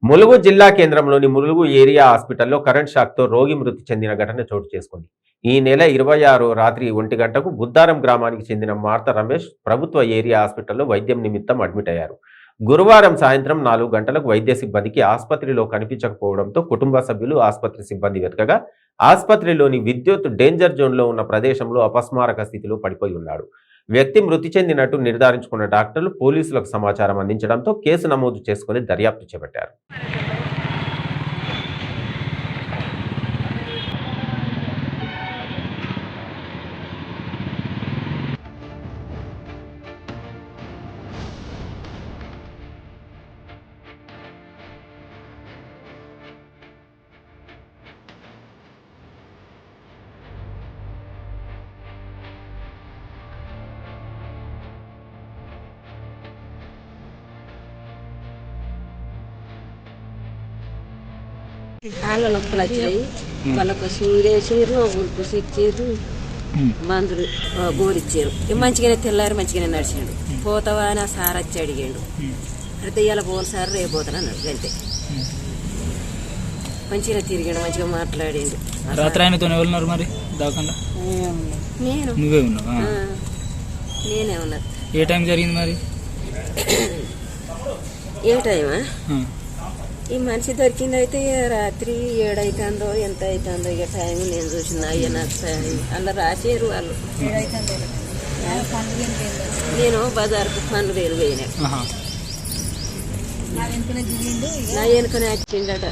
ములుగు జిల్లా కేంద్రంలోని ములుగు ఏరియా హాస్పిటల్లో కరెంట్ షాక్తో రోగి మృతి చెందిన ఘటన చోటు చేసుకుంది. ఈ నెల 26 రాత్రి 1 గంటకు బుద్దారం గ్రామానికి చెందిన మార్త రమేష్ ప్రభుత్వ ఏరియా హాస్పిటల్లో వైద్యం నిమిత్తం అడ్మిట్ అయ్యారు. గురువారం సాయంత్రం 4 గంటలకు వైద్య సిబ్బందికి ఆసుపత్రిలో కనిపించకపోవడంతో కుటుంబ సభ్యులు ఆసుపత్రి సిబ్బంది వెతకగా ఆసుపత్రిలోని విద్యుత్ డేంజర్ జోన్లో ఉన్న ప్రదేశంలో అపస్మారక స్థితిలో పడిపోయి ఉన్నాడు. వ్యక్తి మృతి చెందినట్టు నిర్ధారించుకున్న డాక్టర్లు పోలీసులకు సమాచారం అందించడంతో కేసు నమోదు చేసుకుని దర్యాప్తు చేపట్టారు. కాళ్ళ నొప్పులు వచ్చినాయి. వాళ్ళకు సూర్యేసారు, ఉడుకు ఇచ్చారు, మందులు గోరిచ్చారు. మంచిగానే తెల్లారి మంచిగానే నడిచినాడు. పోతావా అని ఆ సార్ వచ్చి అడిగాడు. అయితే ఇలా పోను సార్ రేపు పోతాను అన్నాడు. అంతే మంచిగా తిరిగాడు, మంచిగా మాట్లాడాడు. రాత్రి ఆయనతో ఎవరున్నారు మరి దాకుండా? నేను నువ్వే ఉన్నావా? నేనే ఉన్నా. ఏ టైం జరిగింది మరి? ఏ టైమా? ఈ మనిషి దొరికింది అయితే రాత్రి 7 అవుతుందో ఎంత అవుతుందో ఇక టైం నేను చూసిన. అయ్యా నాకు అలా రాసారు వాళ్ళు. నేను బజార్కు పనులు పోయినా. నా వెనుకనే వచ్చిండట.